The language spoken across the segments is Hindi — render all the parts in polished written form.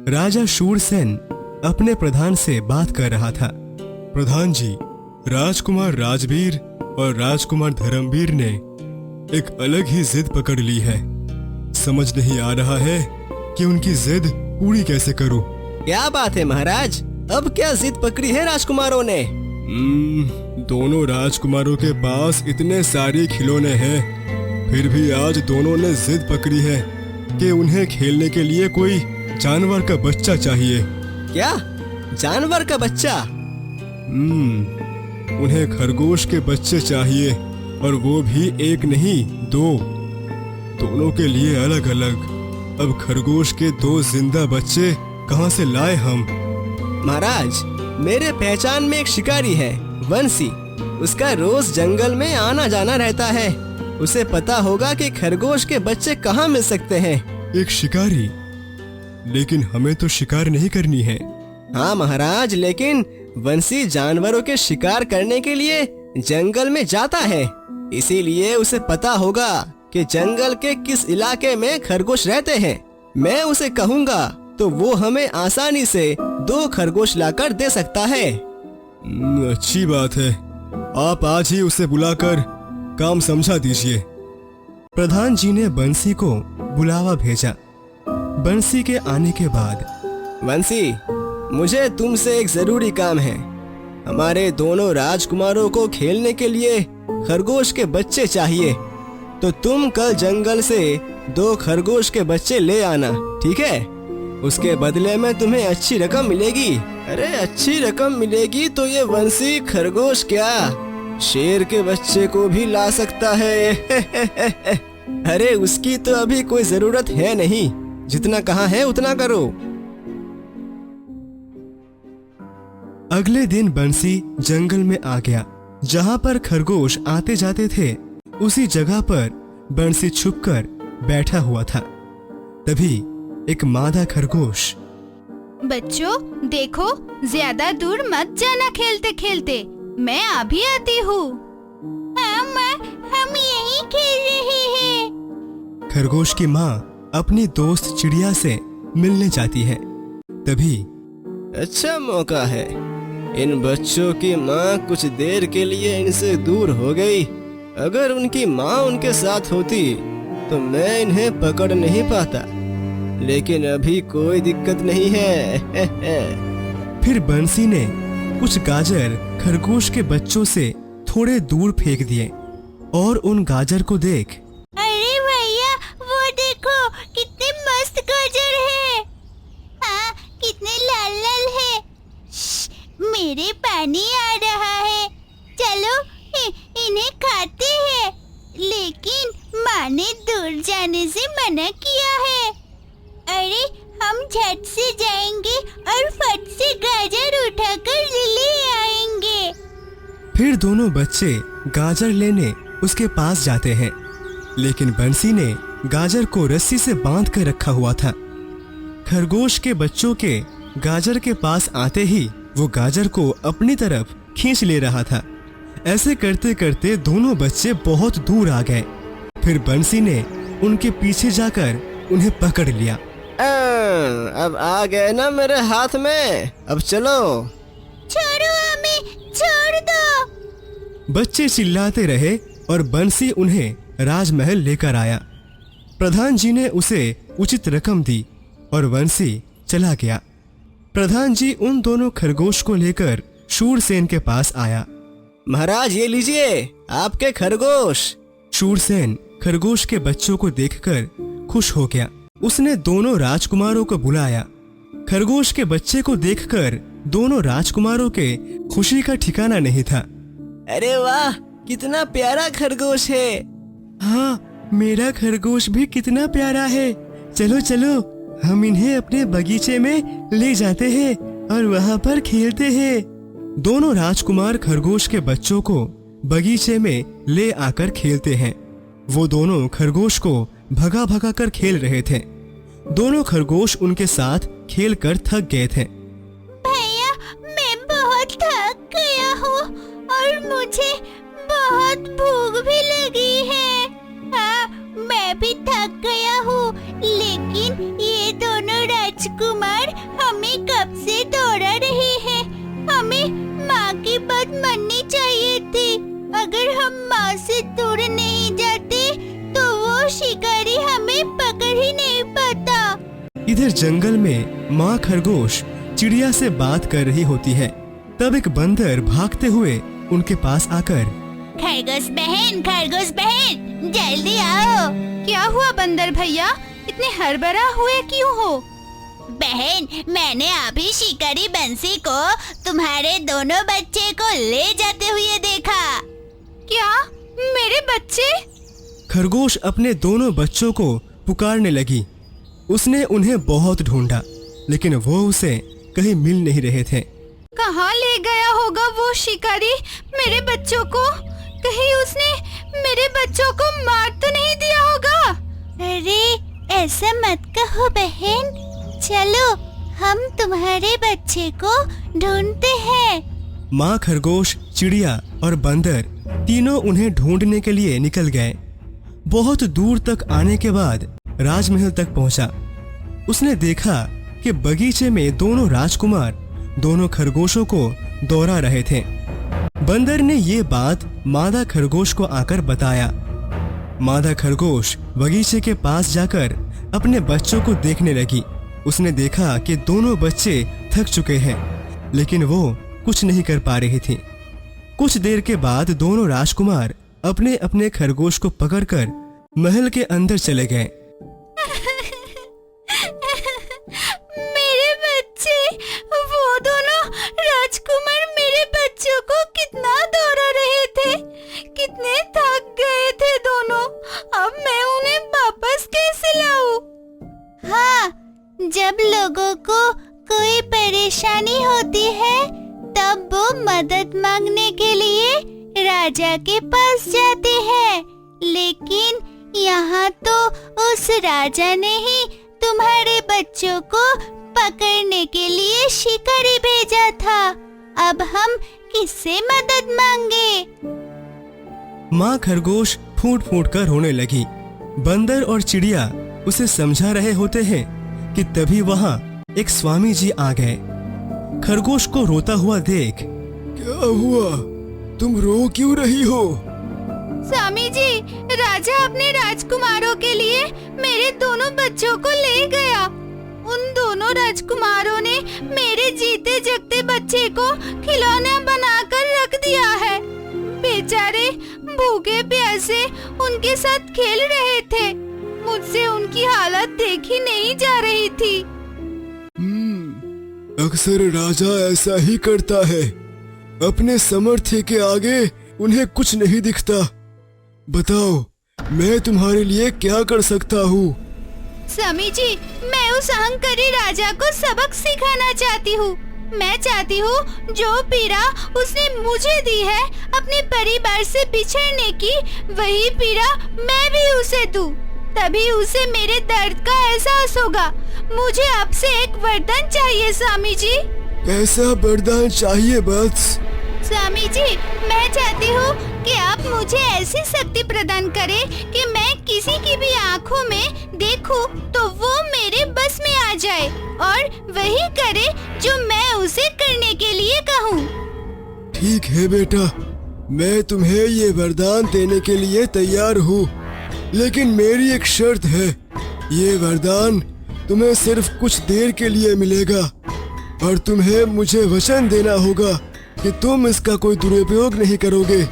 राजा शूरसेन अपने प्रधान से बात कर रहा था। प्रधान जी, राजकुमार राजवीर और राजकुमार धर्मवीर ने एक अलग ही जिद पकड़ ली है। समझ नहीं आ रहा है कि उनकी जिद पूरी कैसे करूं। क्या बात है महाराज, अब क्या जिद पकड़ी है राजकुमारों ने? दोनों राजकुमारों के पास इतने सारे खिलौने हैं, फिर भी आज दोनों ने जिद पकड़ी है कि उन्हें खेलने के लिए कोई जानवर का बच्चा चाहिए। क्या जानवर का बच्चा? उन्हें खरगोश के बच्चे चाहिए, और वो भी एक नहीं दो, दोनों के लिए अलग अलग। अब खरगोश के 2 जिंदा बच्चे कहाँ से लाए हम? महाराज, मेरे पहचान में एक शिकारी है, वंशी। उसका रोज जंगल में आना जाना रहता है। उसे पता होगा कि खरगोश के बच्चे कहाँ मिल सकते हैं। एक शिकारी? लेकिन हमें तो शिकार नहीं करनी है। हाँ महाराज, लेकिन वंशी जानवरों के शिकार करने के लिए जंगल में जाता है, इसीलिए उसे पता होगा कि जंगल के किस इलाके में खरगोश रहते हैं। मैं उसे कहूँगा तो वो हमें आसानी से 2 खरगोश लाकर दे सकता है। अच्छी बात है, आप आज ही उसे बुलाकर काम समझा दीजिए। प्रधान जी ने बंसी को बुलावा भेजा। बंसी के आने के बाद, वंशी, मुझे तुमसे एक जरूरी काम है। हमारे दोनों राजकुमारों को खेलने के लिए खरगोश के बच्चे चाहिए, तो तुम कल जंगल से 2 खरगोश के बच्चे ले आना, ठीक है? उसके बदले में तुम्हें अच्छी रकम मिलेगी। अरे अच्छी रकम मिलेगी तो ये वंशी खरगोश क्या, शेर के बच्चे को भी ला सकता है। अरे उसकी तो अभी कोई जरूरत है नहीं, जितना कहा है उतना करो। अगले दिन बंसी जंगल में आ गया। जहाँ पर खरगोश आते जाते थे, उसी जगह पर बंसी छुपकर बैठा हुआ था। तभी एक मादा खरगोश, बच्चों देखो, ज्यादा दूर मत जाना खेलते खेलते, मैं अभी आती हूँ। हम यहीं खेल रहे हैं। खरगोश की माँ अपनी दोस्त चिड़िया से मिलने जाती है। तभी, अच्छा मौका है, इन बच्चों की माँ कुछ देर के लिए इनसे दूर हो गई। अगर उनकी माँ उनके साथ होती तो मैं इन्हें पकड़ नहीं पाता, लेकिन अभी कोई दिक्कत नहीं है। फिर बंसी ने कुछ गाजर खरगोश के बच्चों से थोड़े दूर फेंक दिए, और उन गाजर को देख, अरे भैया, वो देखो कितने मस्त गाजर है। हाँ, कितने लाल लाल है। मेरे पानी आ रहा है, चलो इन्हें खाते हैं। लेकिन माँ ने दूर जाने से मना किया है। अरे हम झट से जाएंगे और फट से गाजर उठाकर ले आएंगे। फिर दोनों बच्चे गाजर लेने उसके पास जाते हैं, लेकिन बंसी ने गाजर को रस्सी से बांध कर रखा हुआ था। खरगोश के बच्चों के गाजर के पास आते ही वो गाजर को अपनी तरफ खींच ले रहा था। ऐसे करते करते दोनों बच्चे बहुत दूर आ गए। फिर बंसी ने उनके पीछे जाकर उन्हें पकड़ लिया। अब आ गए ना मेरे हाथ में, अब चलो। छोड़ो हमें, छोड़ दो। बच्चे चिल्लाते रहे और बंसी उन्हें राजमहल लेकर आया। प्रधान जी ने उसे उचित रकम दी और बंसी चला गया। प्रधान जी उन दोनों खरगोश को लेकर शूरसेन के पास आया। महाराज, ये लीजिए आपके खरगोश। शूरसेन खरगोश के बच्चों को देखकर खुश हो गया। उसने दोनों राजकुमारों को बुलाया। खरगोश के बच्चे को देखकर दोनों राजकुमारों के खुशी का ठिकाना नहीं था। अरे वाह, कितना प्यारा खरगोश है। हाँ, मेरा खरगोश भी कितना प्यारा है। चलो चलो, हम इन्हें अपने बगीचे में ले जाते हैं और वहाँ पर खेलते हैं। दोनों राजकुमार खरगोश के बच्चों को बगीचे में ले आकर खेलते हैं। वो दोनों खरगोश को भगा भगा कर खेल रहे थे। दोनों खरगोश उनके साथ खेल कर थक गए थे। भैया, मैं बहुत थक गया हूँ और मुझे बहुत भूख भी लगी है। हाँ, मैं भी थक गया हूँ, लेकिन ये दोनों राजकुमार हमें कब से दौड़ा रहे हैं। हमें माँ की बात माननी चाहिए थी। अगर हम माँ से दूर नहीं जाते तो वो शिकारी हमें पकड़ ही नहीं पाता। इधर जंगल में माँ खरगोश चिड़िया से बात कर रही होती है। तब एक बंदर भागते हुए उनके पास आकर, खरगोश बहन जल्दी आओ। क्या हुआ बंदर भैया, इतने हड़बड़ा हुए क्यों हो? बहन, मैंने अभी शिकारी बंसी को तुम्हारे दोनों बच्चे को ले जाते हुए देखा। क्या मेरे बच्चे? खरगोश अपने दोनों बच्चों को पुकारने लगी। उसने उन्हें बहुत ढूंढा, लेकिन वो उसे कहीं मिल नहीं रहे थे। कहाँ ले गया होगा वो शिकारी मेरे बच्चों को? कहीं उसने मेरे बच्चों को मार तो नहीं दिया होगा? अरे ऐसा मत कहो बहन, चलो हम तुम्हारे बच्चे को ढूंढते हैं। माँ खरगोश, चिड़िया और बंदर तीनों उन्हें ढूंढने के लिए निकल गए। बहुत दूर तक आने के बाद राजमहल तक पहुंचा। उसने देखा कि बगीचे में दोनों राजकुमार दोनों खरगोशों को दौड़ा रहे थे। बंदर ने ये बात मादा खरगोश को आकर बताया। मादा खरगोश बगीचे के पास जाकर अपने बच्चों को देखने लगी। उसने देखा कि दोनों बच्चे थक चुके हैं, लेकिन वो कुछ नहीं कर पा रही थी। कुछ देर के बाद दोनों राजकुमार अपने अपने खरगोश को पकड़कर महल के अंदर चले गए। मेरे बच्चे, वो दोनों राजकुमार मेरे बच्चों को कितना दौड़ा रहे थे, कितने थक गए थे दोनों। अब मैं उन्हें वापस कैसे लाऊं? हाँ, जब लोगों को कोई परेशानी होती है तब वो मदद मांगने के लिए राजा के पास जाते हैं, लेकिन यहाँ तो उस राजा ने ही तुम्हारे बच्चों को पकड़ने के लिए शिकारी भेजा था। अब हम किससे मदद मांगे? माँ खरगोश फूट फूट कर रोने लगी। बंदर और चिड़िया उसे समझा रहे होते हैं कि तभी वहाँ एक स्वामी जी आ गए। खरगोश को रोता हुआ देख, क्या हुआ? तुम रो क्यों रही हो? स्वामी जी, राजा अपने राजकुमारों के लिए मेरे दोनों बच्चों को ले गया। उन दोनों राजकुमारों ने मेरे जीते जगते बच्चे को खिलौना बनाकर रख दिया है। बेचारे भूखे प्यासे उनके साथ खेल रहे थे। मुझसे उनकी हालत देखी नहीं जा रही थी। अक्सर राजा ऐसा ही करता है। अपने सामर्थ्य के आगे उन्हें कुछ नहीं दिखता। बताओ, मैं तुम्हारे लिए क्या कर सकता हूँ? स्वामी जी, मैं उस अहंकारी राजा को सबक सिखाना चाहती हूँ। मैं चाहती हूँ जो पीड़ा उसने मुझे दी है अपने परिवार से बिछड़ने की, वही पीड़ा मैं भी उसे दूँ। तभी उसे मेरे दर्द का एहसास होगा। मुझे आपसे एक वरदान चाहिए स्वामी जी। कैसा वरदान चाहिए वत्स? स्वामी जी, मैं चाहती हूँ कि आप मुझे ऐसी शक्ति प्रदान करें कि मैं किसी की भी आँखों में देखूं तो वो मेरे बस में आ जाए और वही करे जो मैं उसे करने के लिए कहूँ। ठीक है बेटा, मैं तुम्हें ये वरदान देने के लिए तैयार हूँ, लेकिन मेरी एक शर्त है। ये वरदान तुम्हें सिर्फ कुछ देर के लिए मिलेगा और तुम्हें मुझे वचन देना होगा कि तुम इसका कोई दुरुपयोग नहीं करोगे।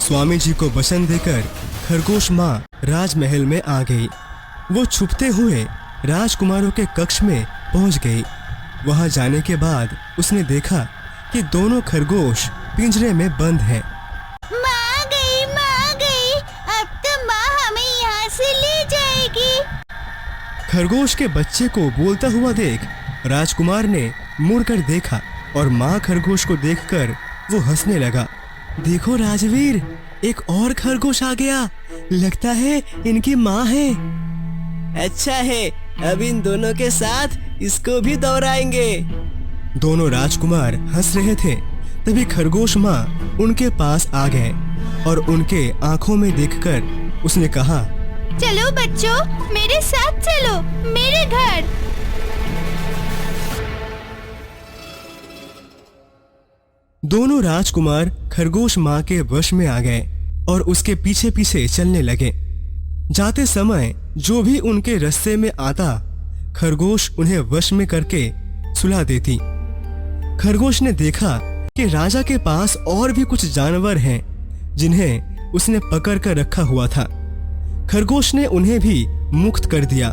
स्वामी जी को वचन देकर खरगोश माँ राजमहल में आ गई। वो छुपते हुए राजकुमारों के कक्ष में पहुँच गई। वहाँ जाने के बाद उसने देखा कि दोनों खरगोश पिंजरे में बंद हैं। माँ आ गई, अब तो माँ हमें यहाँ से ले जाएगी। खरगोश के बच्चे को बोलता हुआ देख राजकुमार ने मुड़कर देखा और माँ खरगोश को देखकर वो हंसने लगा। देखो राजवीर, एक और खरगोश आ गया। लगता है इनकी माँ है। अच्छा है, अब इन दोनों के साथ इसको भी दौड़ाएंगे। दोनों राजकुमार हंस रहे थे। तभी खरगोश माँ उनके पास आ गए और उनके आंखों में देखकर उसने कहा, चलो बच्चों, मेरे साथ चलो मेरे घर। दोनों राजकुमार खरगोश माँ के वश में आ गए और उसके पीछे पीछे चलने लगे। जाते समय जो भी उनके रास्ते में आता, खरगोश उन्हें वश में करके सुला देती। खरगोश ने देखा कि राजा के पास और भी कुछ जानवर हैं जिन्हें उसने पकड़ कर रखा हुआ था। खरगोश ने उन्हें भी मुक्त कर दिया